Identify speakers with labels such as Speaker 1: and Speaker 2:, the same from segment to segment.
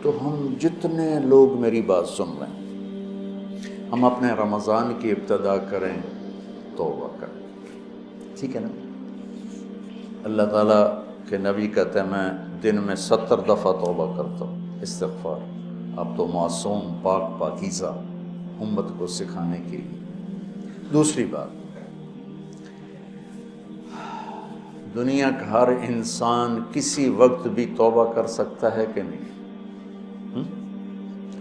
Speaker 1: تو ہم جتنے لوگ میری بات سن رہے ہیں، ہم اپنے رمضان کی ابتدا کریں، توبہ کریں، ٹھیک ہے نا؟ اللہ تعالیٰ کے نبی کہتے ہیں میں دن میں 70 دفعہ توبہ کرتا ہوں، استغفار۔ اب تو معصوم، پاک پاکیزہ امت کو سکھانے کے لیے۔ دوسری بات، دنیا کا ہر انسان کسی وقت بھی توبہ کر سکتا ہے کہ نہیں؟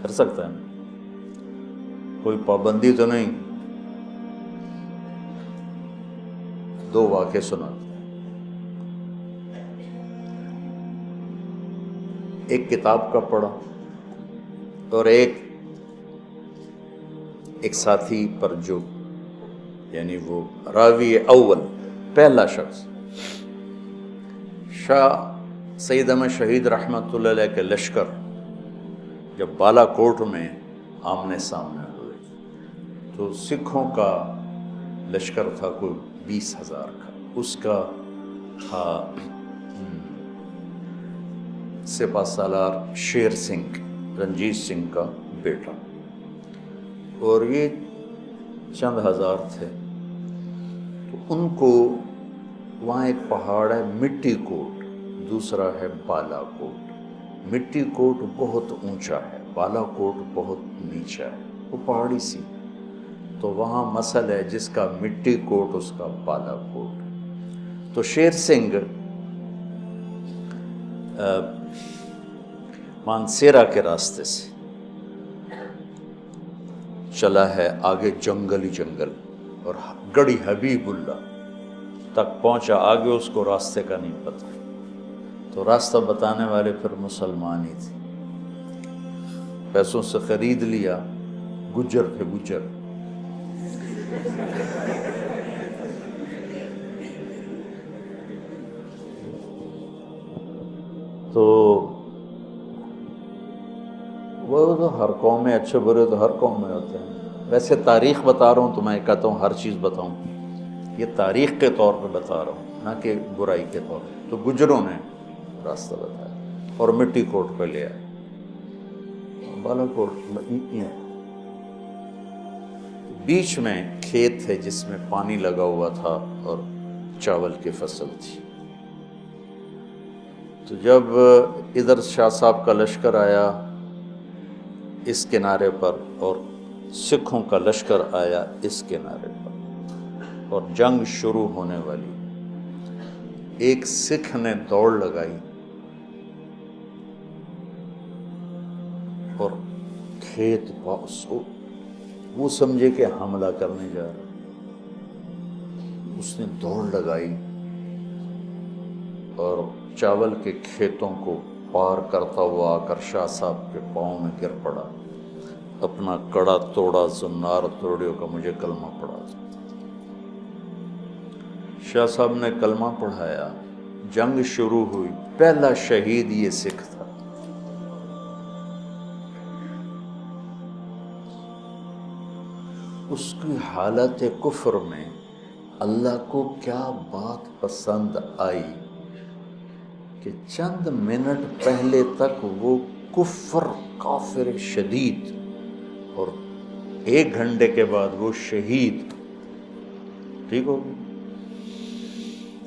Speaker 1: کر سکتا ہے نا؟ کوئی پابندی تو نہیں۔ دو واقعے سنا، ایک کتاب کا پڑھا اور ایک ساتھی پر جو یعنی وہ راوی اول پہلا شخص شاہ سید احمد شہید رحمۃ اللہ علیہ کے لشکر جب بالا کوٹ میں آمنے سامنے ہوئے تو سکھوں کا لشکر تھا کوئی 20,000 کا، اس کا تھا سپہ سالار شیر سنگھ، رنجیت سنگھ کا بیٹا، اور یہ چند ہزار تھے۔ تو ان کو وہاں ایک پہاڑ ہے مٹی کوٹ، دوسرا ہے بالا کوٹ۔ مٹی کوٹ بہت اونچا ہے، بالا کوٹ بہت نیچا ہے، وہ پہاڑی سی۔ تو وہاں مسل ہے جس کا مٹی کوٹ اس کا بالا کوٹ۔ تو شیر سنگھ مانسیرا کے راستے سے چلا ہے، آگے جنگل ہی جنگل، اور گڑھی حبیب اللہ تک پہنچا، آگے اس کو راستے کا نہیں پتہ۔ تو راستہ بتانے والے پھر مسلمان ہی تھے، پیسوں سے خرید لیا، گجر تھے گجر۔ تو وہ تو ہر قوم میں اچھے برے تو ہر قوم میں ہوتے ہیں۔ ویسے تاریخ بتا رہا ہوں تو میں کہتا ہوں ہر چیز بتاؤں، یہ تاریخ کے طور پہ بتا رہا ہوں، نہ کہ برائی کے طور پہ۔ تو گجروں نے راستہ بتایا اور مٹی کوٹ پہ لے آئے، بالا کوٹ بیچ میں کھیت تھے جس میں پانی لگا ہوا تھا اور چاول کی فصل تھی۔ تو جب ادھر شاہ صاحب کا لشکر آیا اس کنارے پر اور سکھوں کا لشکر آیا اس کنارے پر اور جنگ شروع ہونے والی، ایک سکھ نے دوڑ لگائی اور کھیت وہ سمجھے کہ حملہ کرنے جا رہا، اس نے دوڑ لگائی اور چاول کے کھیتوں کو پار کرتا ہوا آ کر شاہ صاحب کے پاؤں میں گر پڑا، اپنا کڑا توڑا، زنار توڑیو کا مجھے کلمہ پڑھا۔ شاہ صاحب نے کلمہ پڑھایا، جنگ شروع ہوئی، پہلا شہید یہ سکھ تھا۔ اس کی حالت کفر میں اللہ کو کیا بات پسند آئی کہ چند منٹ پہلے تک وہ کفر کافر شدید، اور 1 گھنٹے کے بعد وہ شہید، ٹھیک ہو گئی۔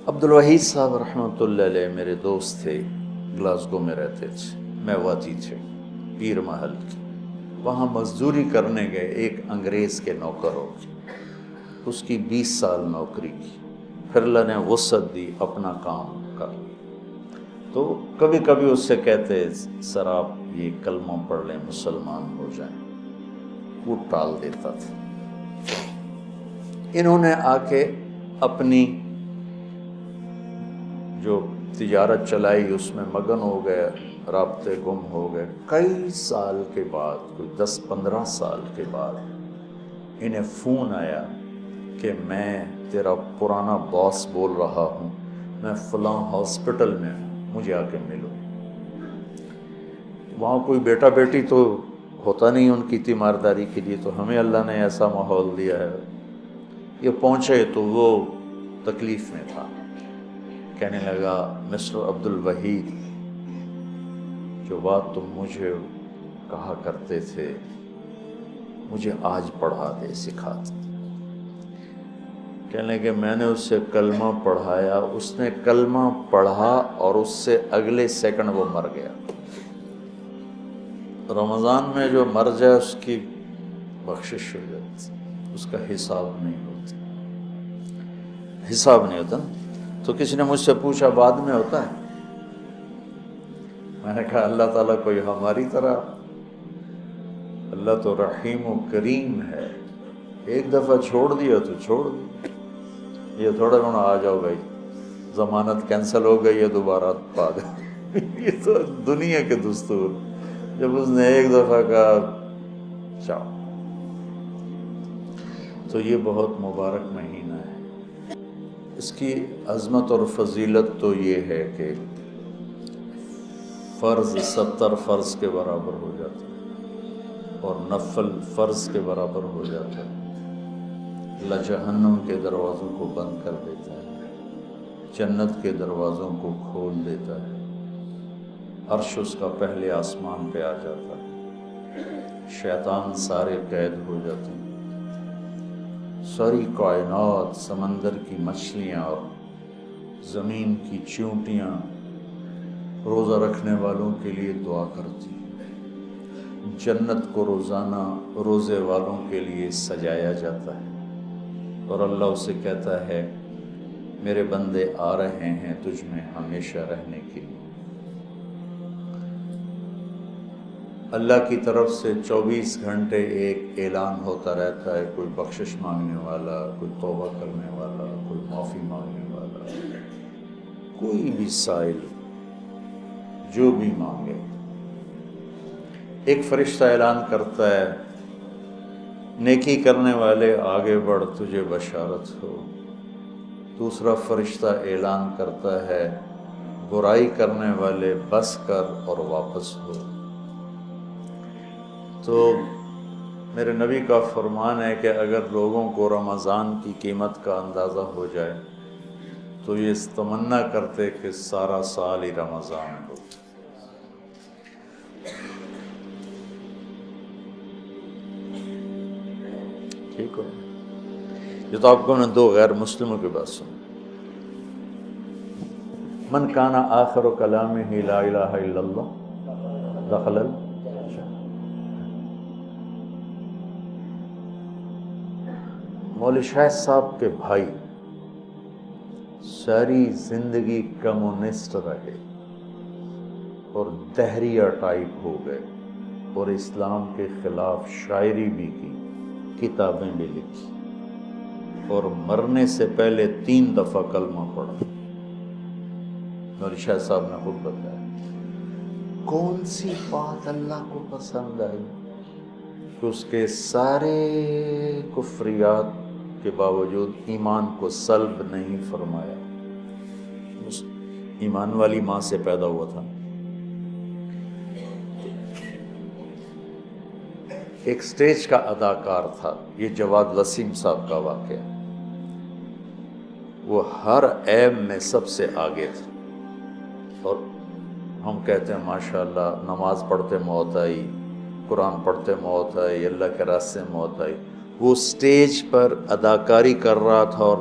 Speaker 1: عبدالوحید صاحب رحمۃ اللہ علیہ میرے دوست تھے، گلاسگو میں رہتے تھے، میواتی تھے، پیر محل کے، وہاں مزدوری کرنے گئے ایک انگریز کے نوکر ہو کے، اس کی 20 سال نوکری کی، پھر اللہ نے وسعت دی، اپنا کام کر۔ تو کبھی کبھی اس سے کہتے سر آپ یہ کلمہ پڑھ لیں مسلمان ہو جائیں، وہ ٹال دیتا تھا۔ انہوں نے آ کے اپنی جو تجارت چلائی اس میں مگن ہو گئے، رابطے گم ہو گئے۔ کئی سال کے بعد، کوئی 10-15 سال کے بعد انہیں فون آیا کہ میں تیرا پرانا باس بول رہا ہوں، میں فلاں ہاسپٹل میں ہوں، مجھے آ کے ملو۔ وہاں کوئی بیٹا بیٹی تو ہوتا نہیں ان کی تیمارداری کے لیے، تو ہمیں اللہ نے ایسا ماحول دیا ہے۔ یہ پہنچے تو وہ تکلیف میں تھا، کہنے لگا مسٹر عبدالوحید جو بات تم مجھے کہا کرتے تھے مجھے آج پڑھا دے، سکھا دے۔ کہنے کہ میں نے اس سے کلمہ پڑھایا، اس نے کلمہ پڑھا اور اس سے اگلے سیکنڈ وہ مر گیا۔ رمضان میں جو مر جائے اس کی بخشش ہو جاتی، اس کا حساب نہیں ہوتا، حساب نہیں ہوتا نا۔ تو کسی نے مجھ سے پوچھا بعد میں ہوتا ہے؟ میں نے کہا اللہ تعالیٰ کوئی ہماری طرح، اللہ تو رحیم و کریم ہے، ایک دفعہ چھوڑ دیا تو چھوڑ دیا، یہ تھوڑا ہونا آ جاؤ بھائی ضمانت کینسل ہو گئی ہے دوبارہ پا دے۔ یہ تو دنیا کے دستور، جب اس نے ایک دفعہ کہا چاو۔ تو یہ بہت مبارک مہینہ ہے، اس کی عظمت اور فضیلت تو یہ ہے کہ فرض 70 فرض کے برابر ہو جاتا ہے اور نفل فرض کے برابر ہو جاتا ہے۔ اللہ جہنم کے دروازوں کو بند کر دیتا ہے، جنت کے دروازوں کو کھول دیتا ہے، عرش اس کا پہلے آسمان پہ آ جاتا ہے، شیطان سارے قید ہو جاتے ہیں، ساری کائنات، سمندر کی مچھلیاں اور زمین کی چیونٹیاں روزہ رکھنے والوں کے لیے دعا کرتی ہیں، جنت کو روزانہ روزے والوں کے لیے سجایا جاتا ہے، اور اللہ اسے کہتا ہے میرے بندے آ رہے ہیں تجھ میں ہمیشہ رہنے کے لیے۔ اللہ کی طرف سے 24 گھنٹے ایک اعلان ہوتا رہتا ہے، کوئی بخشش مانگنے والا، کوئی توبہ کرنے والا، کوئی معافی مانگنے والا، کوئی بھی سائل جو بھی مانگے، ایک فرشتہ اعلان کرتا ہے نیکی کرنے والے آگے بڑھ تجھے بشارت ہو، دوسرا فرشتہ اعلان کرتا ہے برائی کرنے والے بس کر اور واپس ہو۔ تو میرے نبی کا فرمان ہے کہ اگر لوگوں کو رمضان کی قیمت کا اندازہ ہو جائے تو یہ تمنا کرتے کہ سارا سال ہی رمضان ہو۔ ٹھیک ہو؟ یہ تو آپ کو نے دو غیر مسلموں کی بات سنی۔ من کان آخر کلامہ لا الہ الا اللہ دخل مولوی شاہ صاحب کے بھائی ساری زندگی کمیونسٹ رہے اور دہریہ ٹائپ ہو گئے، اور اسلام کے خلاف شاعری بھی کی، کتابیں بھی لکھی، اور مرنے سے پہلے 3 دفعہ کلمہ پڑھا۔ مولوی شاہ صاحب نے خود بتایا کون سی بات اللہ کو پسند آئی کہ اس کے سارے کفریات کے باوجود ایمان کو سلب نہیں فرمایا۔ اس ایمان والی ماں سے پیدا ہوا تھا۔ ایک سٹیج کا اداکار تھا، یہ جواد وسیم صاحب کا واقعہ، وہ ہر عیب میں سب سے آگے تھا، اور ہم کہتے ہیں ماشاءاللہ نماز پڑھتے موت آئی، قرآن پڑھتے موت آئی، اللہ کے راستے موت آئی۔ وہ سٹیج پر اداکاری کر رہا تھا اور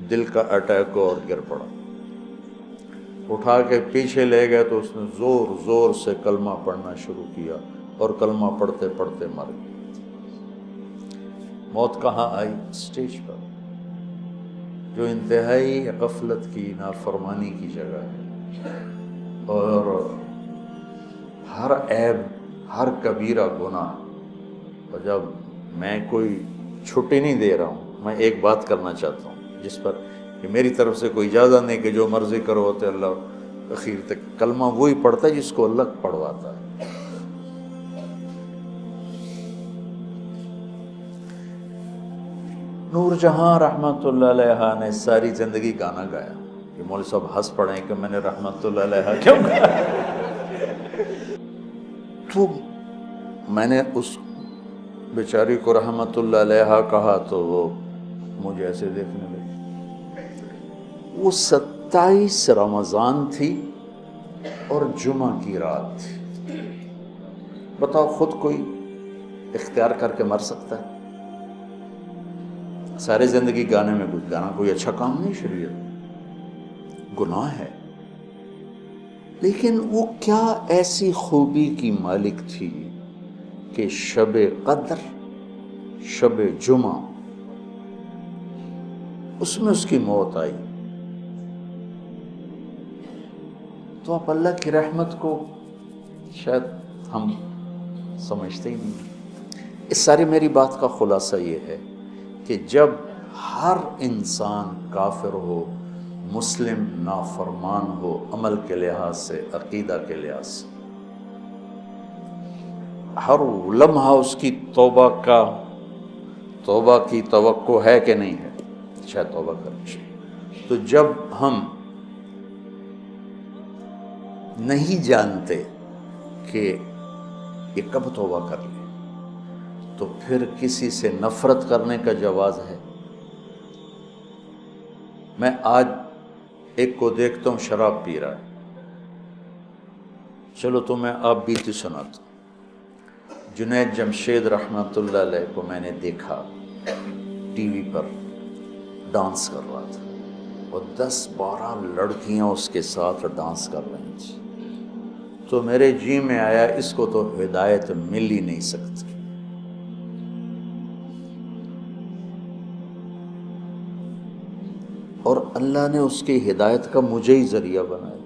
Speaker 1: دل کا اٹیک ہوا اور گر پڑا، اٹھا کے پیچھے لے گئے تو اس نے زور زور سے کلمہ پڑھنا شروع کیا اور کلمہ پڑھتے پڑھتے مر گیا۔ موت کہاں آئی؟ سٹیج پر، جو انتہائی غفلت کی، نافرمانی کی جگہ ہے، اور ہر عیب، ہر کبیرہ گناہ۔ اور جب میں کوئی چھٹی نہیں دے رہا ہوں، میں ایک بات کرنا چاہتا ہوں جس پر کہ میری طرف سے کوئی اجازت نہیں کہ جو مرضی کرو ہوتے اللہ اخیر تک کلمہ وہی پڑھتا ہے جس کو اللہ پڑھواتا ہے۔ نور جہاں رحمت اللہ علیہ نے ساری زندگی گانا گایا۔ یہ مولوی صاحب ہنس پڑے کہ میں نے رحمت اللہ علیہ کیوں گایا؟ تو میں نے اس بیچاری کو رحمت اللہ علیہ کہا تو وہ مجھے ایسے دیکھنے لگی۔ وہ 27 رمضان تھی اور جمعہ کی رات تھی۔ بتاؤ خود کوئی اختیار کر کے مر سکتا ہے؟ ساری زندگی گانے میں کچھ گانا کوئی اچھا کام نہیں، شریعت گناہ ہے، لیکن وہ کیا ایسی خوبی کی مالک تھی کہ شب قدر، شب جمعہ، اس میں اس کی موت آئی۔ تو آپ اللہ کی رحمت کو شاید ہم سمجھتے ہی نہیں۔ اس ساری میری بات کا خلاصہ یہ ہے کہ جب ہر انسان کافر ہو، مسلم نافرمان ہو، عمل کے لحاظ سے، عقیدہ کے لحاظ سے، ہر لمحہ اس کی توبہ کی توقع ہے کہ نہیں ہے، شاید توبہ کرنی چاہیے۔ تو جب ہم نہیں جانتے کہ یہ کب توبہ کر لیں، تو پھر کسی سے نفرت کرنے کا جواز ہے؟ میں آج ایک کو دیکھتا ہوں شراب پی رہا ہے، چلو تو میں آپ بیتی سناتا ہوں۔ جنید جمشید رحمۃ اللہ علیہ کو میں نے دیکھا ٹی وی پر ڈانس کر رہا تھا، اور 10-12 لڑکیاں اس کے ساتھ ڈانس کر رہی تھیں، تو میرے جی میں آیا اس کو تو ہدایت مل ہی نہیں سکتی۔ اور اللہ نے اس کی ہدایت کا مجھے ہی ذریعہ بنایا۔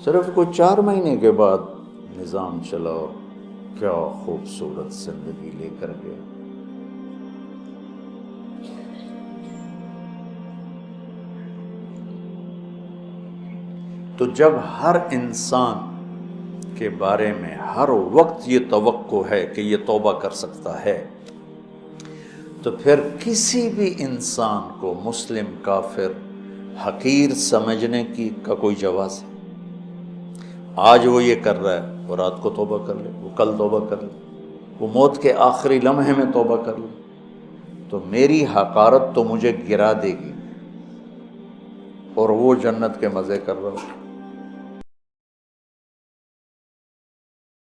Speaker 1: صرف کوئی 4 مہینے کے بعد نظام چلا اور کیا خوبصورت زندگی لے کر گیا۔ تو جب ہر انسان کے بارے میں ہر وقت یہ توقع ہے کہ یہ توبہ کر سکتا ہے، تو پھر کسی بھی انسان کو مسلم، کافر، حقیر سمجھنے کا کوئی جواز ہے؟ آج وہ یہ کر رہا ہے، وہ رات کو توبہ کر لے، وہ کل توبہ کر لے، وہ موت کے آخری لمحے میں توبہ کر لے، تو میری حقارت تو مجھے گرا دے گی، اور وہ جنت کے مزے کر رہا ہو۔